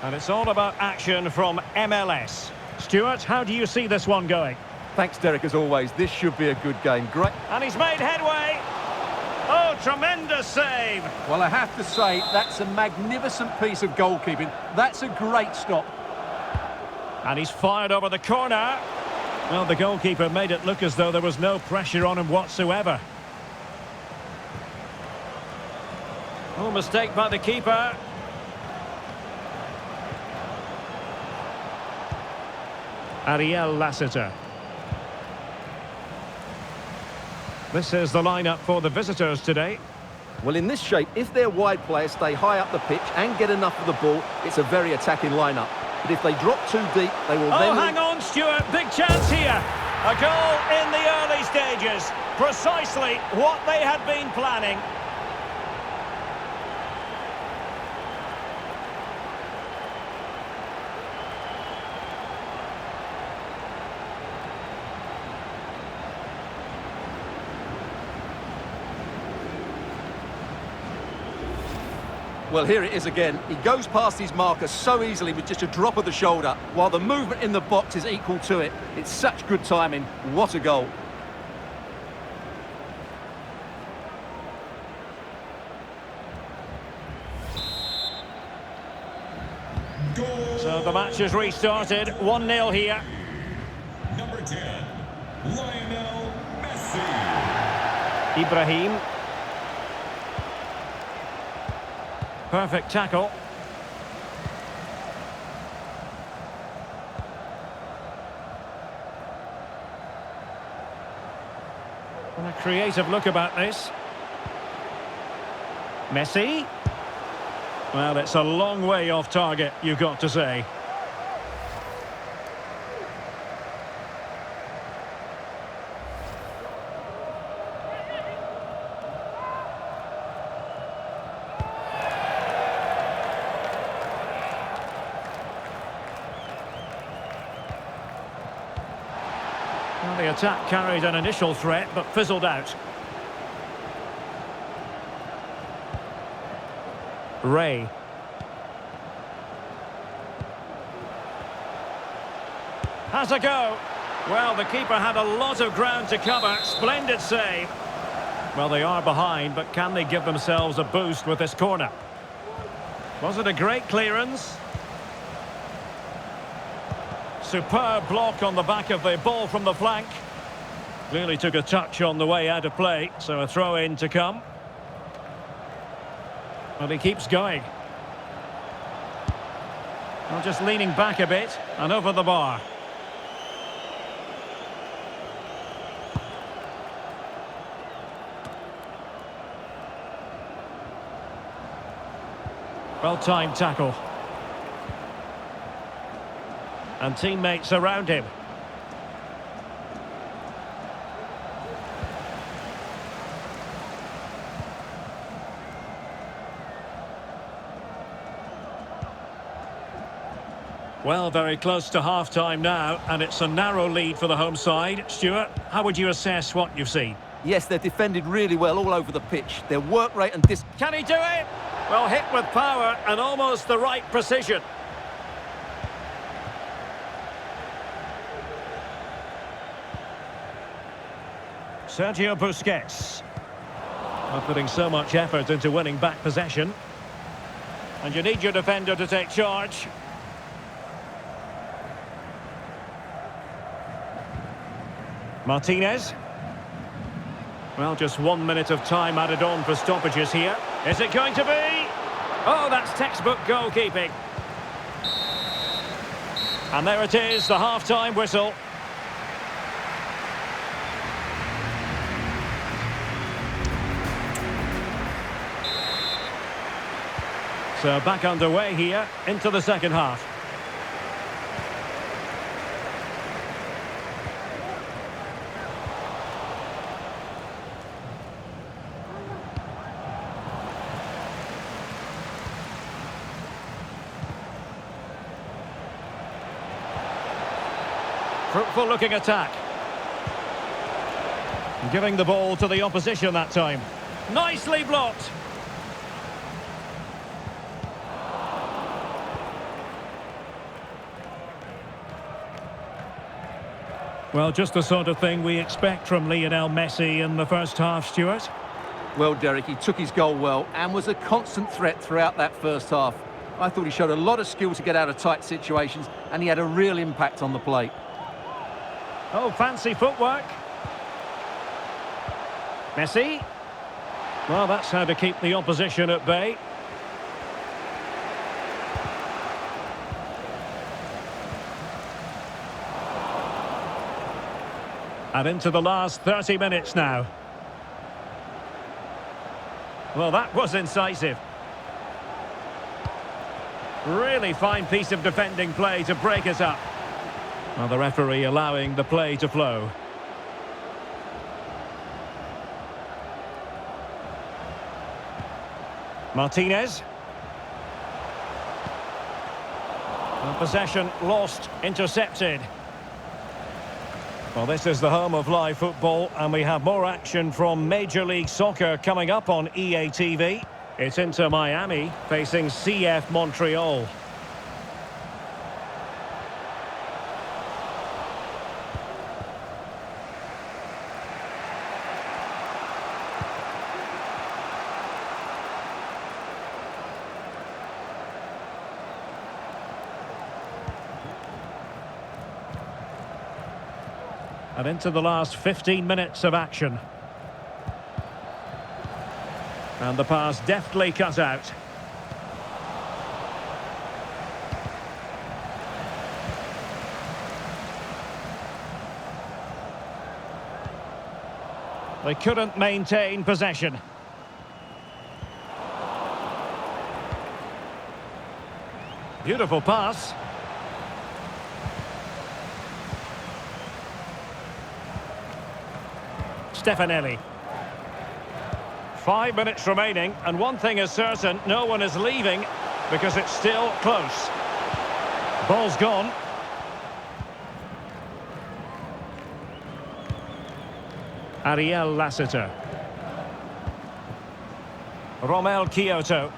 And it's all about action from MLS. Stuart, how do you see this one going? Thanks, Derek, as always. This should be a good game. Great. And he's made headway. Oh, tremendous save. Well, I have to say, that's a magnificent piece of goalkeeping. That's a great stop. And he's fired over the corner. Well, the goalkeeper made it look as though there was no pressure on him whatsoever. Oh, mistake by the keeper. Ariel Lassiter. This is the lineup for the visitors today. Well, in this shape, if their wide players stay high up the pitch and get enough of the ball, it's a very attacking lineup. But if they drop too deep, they will then... Oh, hang on, Stuart. Big chance here. A goal in the early stages. Precisely what they had been planning. Well, here it is again. He goes past his marker so easily with just a drop of the shoulder, while the movement in the box is equal to it. It's such good timing. What a goal. So the match has restarted. 1-0 here. Number 10, Lionel Messi. Ibrahim. Perfect tackle. And a creative look about this. Messi. Well, it's a long way off target, you've got to say. Well, the attack carried an initial threat, but fizzled out. Ray. Has a go. Well, the keeper had a lot of ground to cover. Splendid save. Well, they are behind, but can they give themselves a boost with this corner? Was it a great clearance? Superb block on the back of the ball from the flank. Clearly took a touch on the way out of play, so a throw-in to come. Well, he keeps going. Well, just leaning back a bit and over the bar. Well-timed tackle. And teammates around him. Well, very close to half-time now, and it's a narrow lead for the home side. Stuart, how would you assess what you've seen? Yes, they're defended really well all over the pitch. Their work rate and Can he do it? Well, hit with power and almost the right precision. Sergio Busquets. Not putting so much effort into winning back possession. And you need your defender to take charge. Martinez. Well, just 1 minute of time added on for stoppages here. Is it going to be? Oh, that's textbook goalkeeping. And there it is, the half-time whistle. So back underway here into the second half. Fruitful looking attack. Giving the ball to the opposition that time. Nicely blocked. Well, just the sort of thing we expect from Lionel Messi in the first half, Stuart. Well, Derek, he took his goal well and was a constant threat throughout that first half. I thought he showed a lot of skill to get out of tight situations, and he had a real impact on the plate. Oh, fancy footwork. Messi. Well, that's how to keep the opposition at bay. And into the last 30 minutes now. Well, that was incisive. Really fine piece of defending play to break us up. Well, the referee allowing the play to flow. Martinez. And possession lost, intercepted. Well, this is the home of live football, and we have more action from Major League Soccer coming up on EA TV. It's Inter Miami facing CF Montreal. And into the last 15 minutes of action. And the pass deftly cut out. They couldn't maintain possession. Beautiful pass. Stefanelli. 5 minutes remaining, and one thing is certain, no one is leaving because it's still close. Ball's gone. Ariel Lassiter. Romel Kyoto.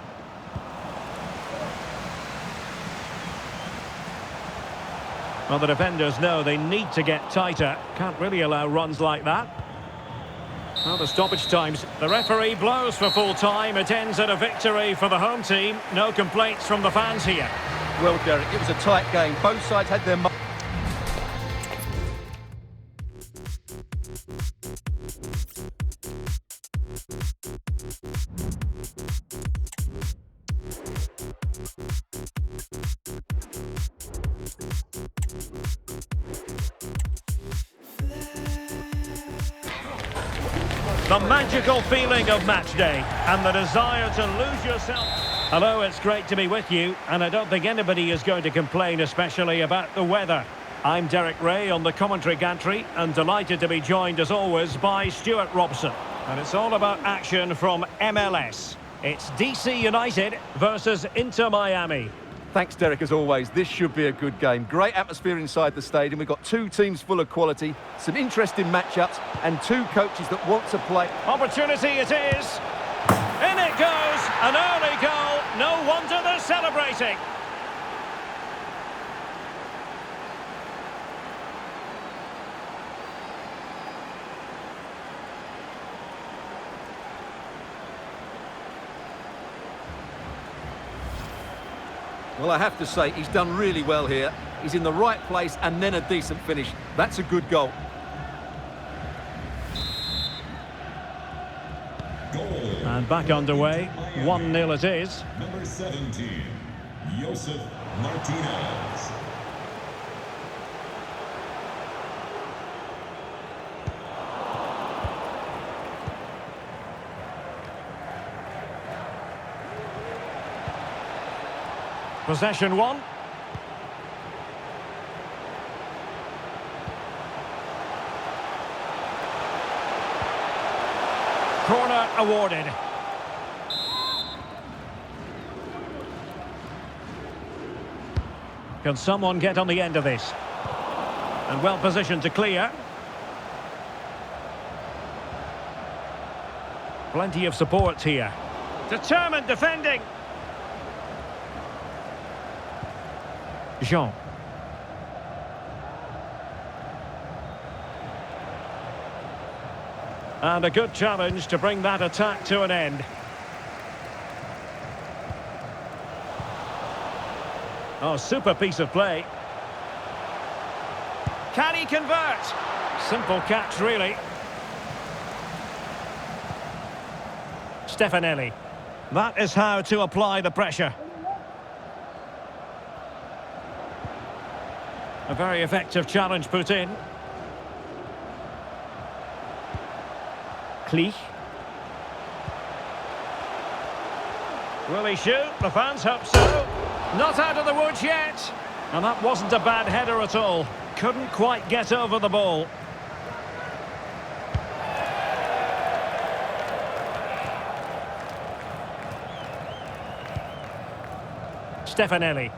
Well, the defenders know they need to get tighter. Can't really allow runs like that. Well, the stoppage times. The referee blows for full time. It ends at a victory for the home team. No complaints from the fans here. Well, Derek, it was a tight game. Both sides had their... The magical feeling of match day and the desire to lose yourself. Hello, it's great to be with you, and I don't think anybody is going to complain, especially about the weather. I'm Derek Ray on the commentary gantry, and delighted to be joined as always by Stuart Robson. And it's all about action from MLS. It's DC United versus Inter Miami. Thanks, Derek, as always. This should be a good game. Great atmosphere inside the stadium. We've got two teams full of quality, some interesting matchups, and two coaches that want to play. Opportunity it is. In it goes. An early goal. No wonder they're celebrating. Well, I have to say, he's done really well here. He's in the right place and then a decent finish. That's a good goal. Goal. And back underway. 1-0 it is. Number 17, Josef Martinez. Possession one. Corner awarded. Can someone get on the end of this? And well positioned to clear. Plenty of support here. Determined defending. Jean. And a good challenge to bring that attack to an end. Oh, super piece of play. Can he convert? Simple catch, really. Stefanelli. That is how to apply the pressure. A very effective challenge put in. Klich. Will he shoot? The fans hope so. Not out of the woods yet. And that wasn't a bad header at all. Couldn't quite get over the ball. Stefanelli.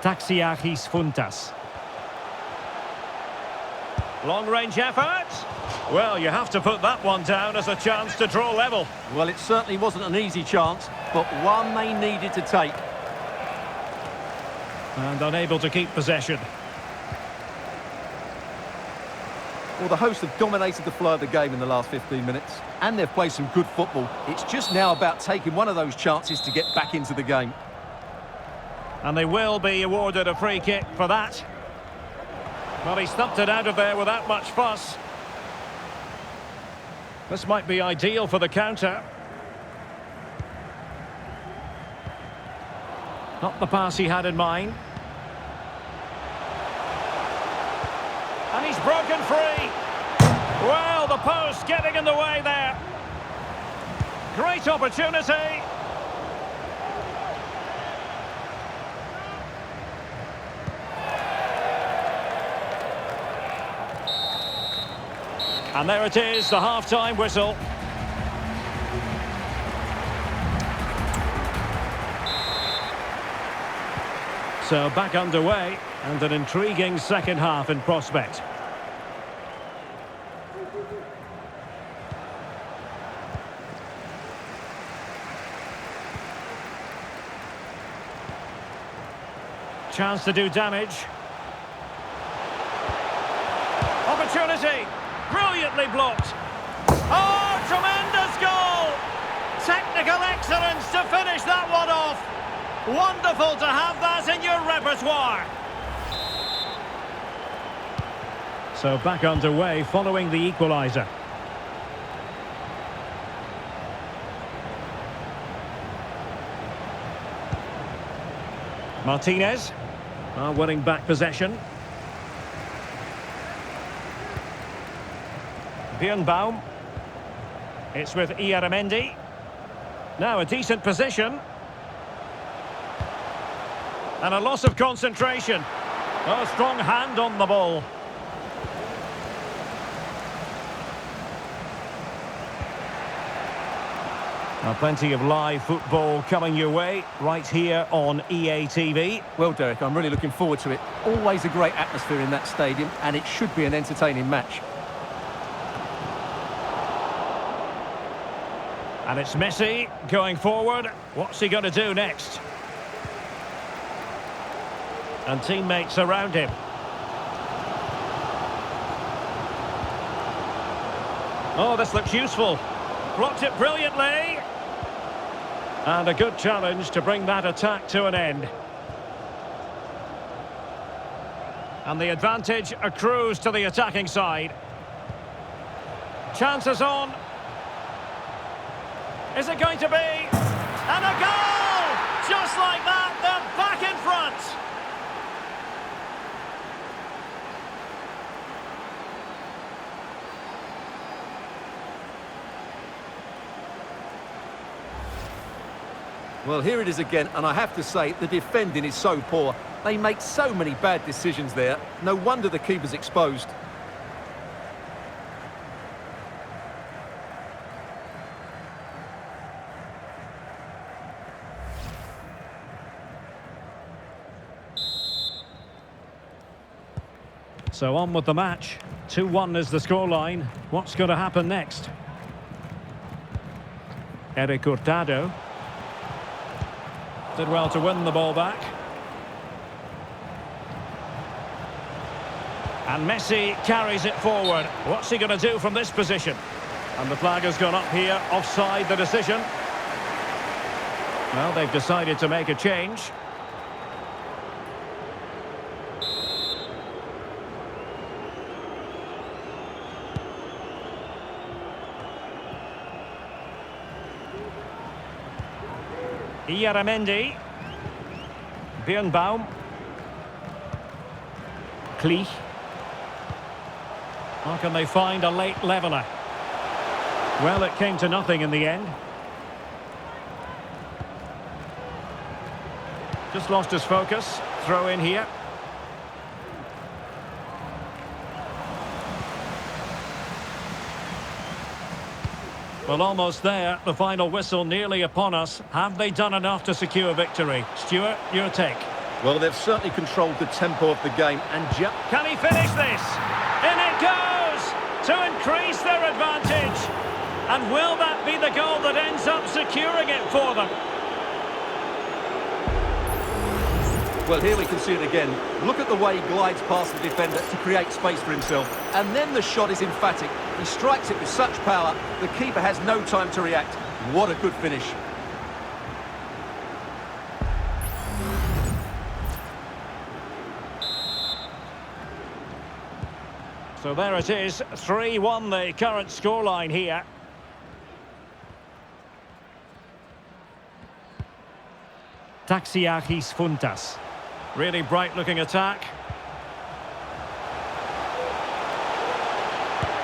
Taxiarchis Funtas. Long-range effort. Well, you have to put that one down as a chance to draw level. Well, it certainly wasn't an easy chance, but one they needed to take. And unable to keep possession. Well, the hosts have dominated the flow of the game in the last 15 minutes, and they've played some good football. It's just now about taking one of those chances to get back into the game. And they will be awarded a free kick for that. Well, he stumped it out of there without much fuss. This might be ideal for the counter. Not the pass he had in mind. And he's broken free. Well, the post getting in the way there. Great opportunity. And there it is, the half-time whistle. So back underway, and an intriguing second half in prospect. Chance to do damage. Opportunity! Brilliantly blocked. Oh, tremendous goal! Technical excellence to finish that one off. Wonderful to have that in your repertoire. So back underway following the equaliser. Martinez are winning back possession. Birnbaum. It's with Ieramendi. Now a decent position. And a loss of concentration. A strong hand on the ball. Now, plenty of live football coming your way right here on EA TV. Well, Derek, I'm really looking forward to it. Always a great atmosphere in that stadium, and it should be an entertaining match. And it's Messi going forward. What's he going to do next? And teammates around him. Oh, this looks useful. Blocked it brilliantly. And a good challenge to bring that attack to an end. And the advantage accrues to the attacking side. Chances on. Is it going to be? And a goal! Just like that, they're back in front. Well, here it is again, and I have to say, the defending is so poor. They make so many bad decisions there. No wonder the keeper's exposed. So on with the match. 2-1 is the scoreline. What's going to happen next? Eric Hurtado. Did well to win the ball back. And Messi carries it forward. What's he going to do from this position? And the flag has gone up here, offside the decision. Well, they've decided to make a change. Ieramendi. Birnbaum. Klich. How can they find a late leveller? Well, it came to nothing in the end. Just lost his focus. Throw in here. Well, almost there. The final whistle nearly upon us. Have they done enough to secure victory? Stuart, your take. Well, they've certainly controlled the tempo of the game and can he finish this? In it goes! To increase their advantage. And will that be the goal that ends up securing it for them? Well, here we can see it again. Look at the way he glides past the defender to create space for himself. And then the shot is emphatic. He strikes it with such power, the keeper has no time to react. What a good finish. So there it is, 3-1 the current scoreline here. Taxiarchis Funtas. Really bright-looking attack.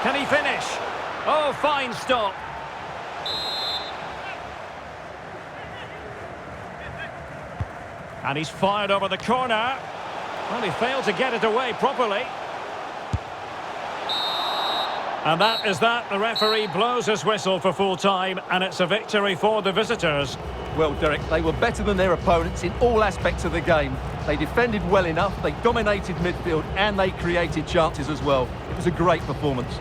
Can he finish? Oh, fine stop. And he's fired over the corner. Well, he failed to get it away properly. And that is that. The referee blows his whistle for full time, and it's a victory for the visitors. Well, Derek, they were better than their opponents in all aspects of the game. They defended well enough, they dominated midfield, and they created chances as well. It was a great performance.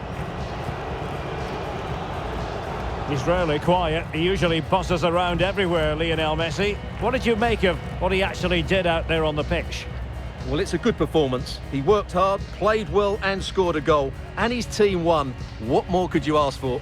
He's rarely quiet. He usually buzzes around everywhere, Lionel Messi. What did you make of what he actually did out there on the pitch? Well, it's a good performance. He worked hard, played well, and scored a goal. And his team won. What more could you ask for?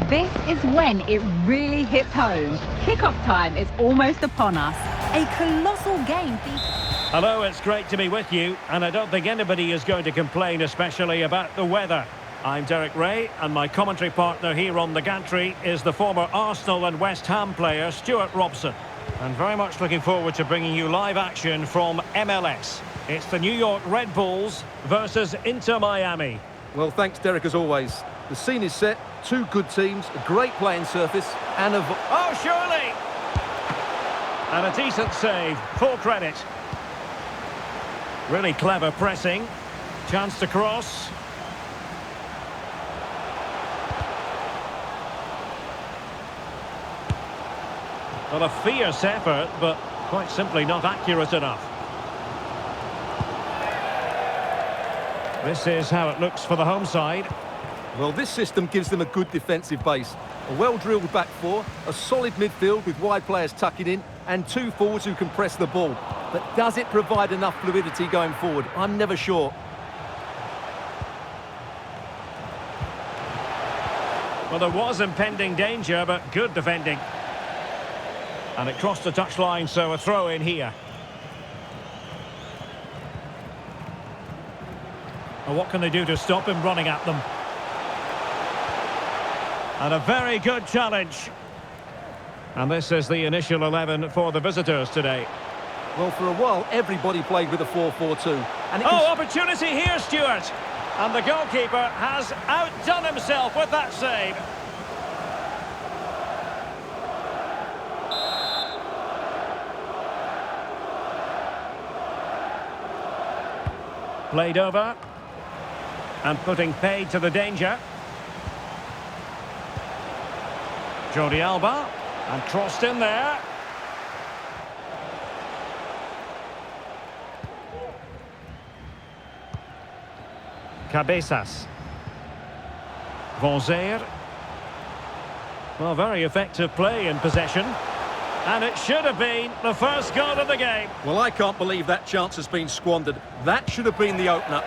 This is when it really hits home. Kick-off time is almost upon us. A colossal game. Hello, it's great to be with you, and I don't think anybody is going to complain, especially about the weather. I'm Derek Ray, and my commentary partner here on the gantry is the former Arsenal and West Ham player, Stuart Robson. And very much looking forward to bringing you live action from MLS. It's the New York Red Bulls versus Inter Miami. Well, thanks, Derek, as always. The scene is set, two good teams, a great playing surface, and a... Oh, surely! And a decent save, full credit. Really clever pressing. Chance to cross. Well, a fierce effort, but quite simply not accurate enough. This is how it looks for the home side. Well, this system gives them a good defensive base. A well-drilled back four, a solid midfield with wide players tucking in, and two forwards who can press the ball. But does it provide enough fluidity going forward? I'm never sure. Well, there was impending danger, but good defending. And it crossed the touchline, so a throw in here. And what can they do to stop him running at them? And a very good challenge. And this is the initial 11 for the visitors today. Well, for a while, everybody played with a 4-4-2. And opportunity here, Stuart. And the goalkeeper has outdone himself with that save. Played over. And putting paid to the danger. Jordi Alba. And crossed in there. Cabezas. Vonzer. Well, very effective play in possession. And it should have been the first goal of the game. Well, I can't believe that chance has been squandered. That should have been the opener.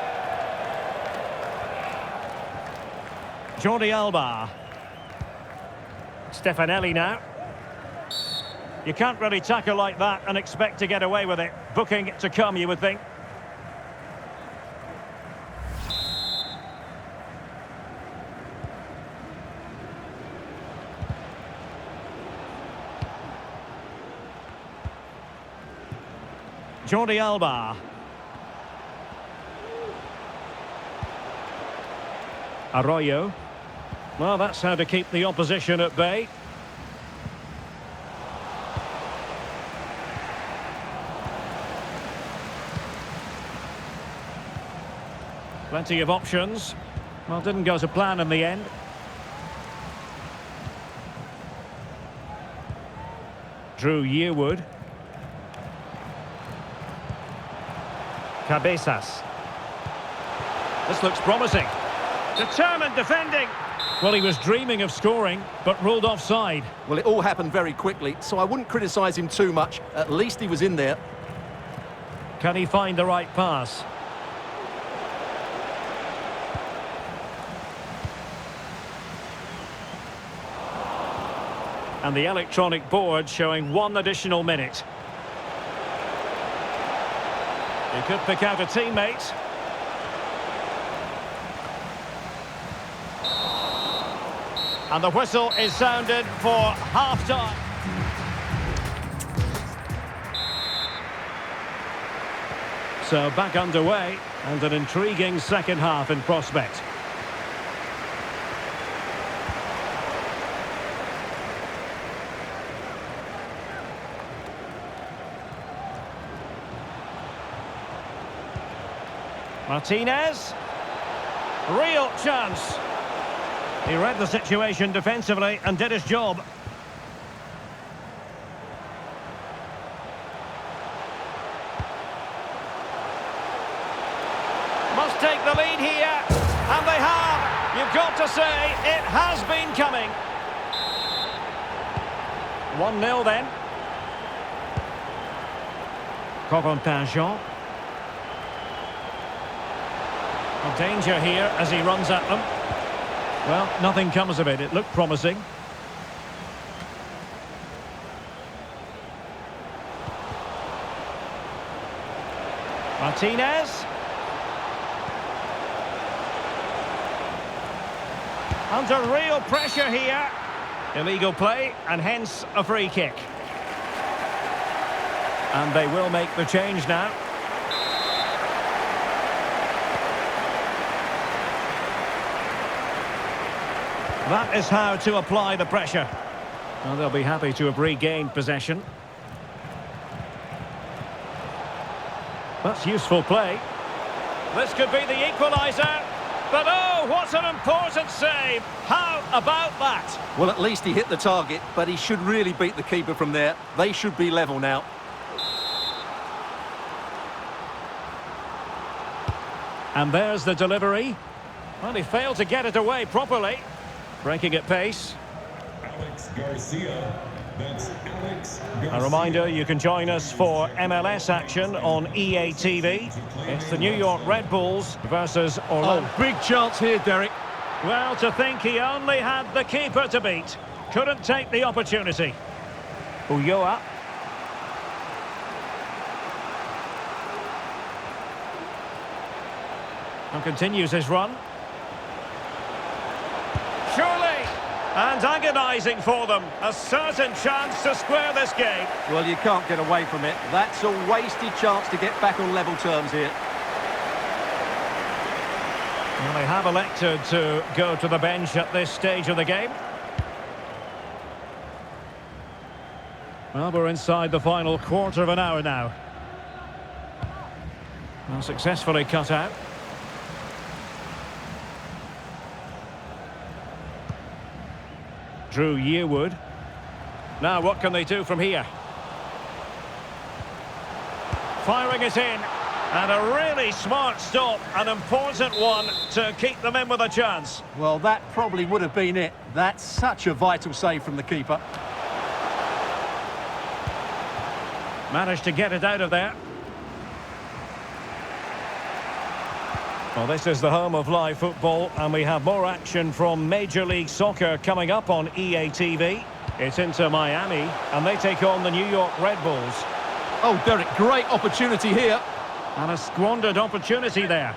Jordi Alba. Stefanelli now. You can't really tackle like that and expect to get away with it. Booking to come, you would think. Jordi Alba. Arroyo. Well, that's how to keep the opposition at bay. Plenty of options. Well, didn't go to plan in the end. Drew Yearwood. Cabezas. This looks promising. Determined defending. Well, he was dreaming of scoring, but ruled offside. Well, it all happened very quickly, so I wouldn't criticise him too much. At least he was in there. Can he find the right pass? And the electronic board showing 1 additional minute. He could pick out a teammate. And the whistle is sounded for half-time. So back underway, and an intriguing second half in prospect. Martinez. Real chance. He read the situation defensively and did his job. Must take the lead here. And they have. You've got to say, it has been coming. 1-0 then. Corentin-Jean. Danger here as he runs at them. Well, nothing comes of it. It looked promising. Martinez. Under real pressure here. Illegal play and hence a free kick. And they will make the change now. That is how to apply the pressure. Well, they'll be happy to have regained possession. That's useful play. This could be the equaliser. But oh, what an important save. How about that? Well, at least he hit the target, but he should really beat the keeper from there. They should be level now. And there's the delivery. Well, he failed to get it away properly. Breaking at pace. Alex Garcia. That's Alex Garcia. A reminder, you can join us for MLS action on EA TV. It's the New York Red Bulls versus Orlando. Oh, big chance here, Derek. Well, to think he only had the keeper to beat. Couldn't take the opportunity. Ulloa. And continues his run. Surely! And agonising for them. A certain chance to square this game. Well, you can't get away from it. That's a wasted chance to get back on level terms here. Well, they have elected to go to the bench at this stage of the game. Well, we're inside the final quarter of an hour now. Well, successfully cut out. Drew Yearwood. Now what can they do from here? Firing it in. And a really smart stop, an important one to keep them in with a chance. Well, that probably would have been it. That's such a vital save from the keeper. Managed to get it out of there. Well, this is the home of live football, and we have more action from Major League Soccer coming up on EA TV. It's Inter Miami, and they take on the New York Red Bulls. Oh, Derek, great opportunity here. And a squandered opportunity there.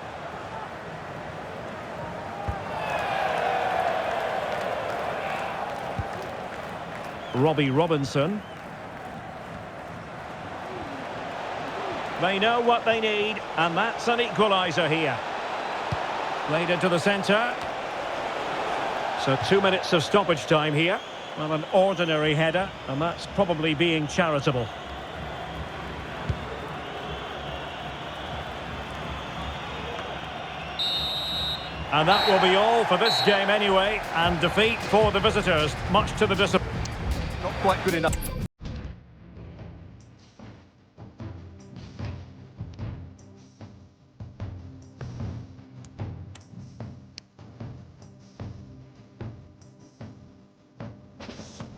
Robbie Robinson. They know what they need, and that's an equaliser here. Played into the centre. So 2 minutes of stoppage time here. Well, an ordinary header, and that's probably being charitable. And that will be all for this game anyway, and defeat for the visitors, much to the disappointment. Not quite good enough.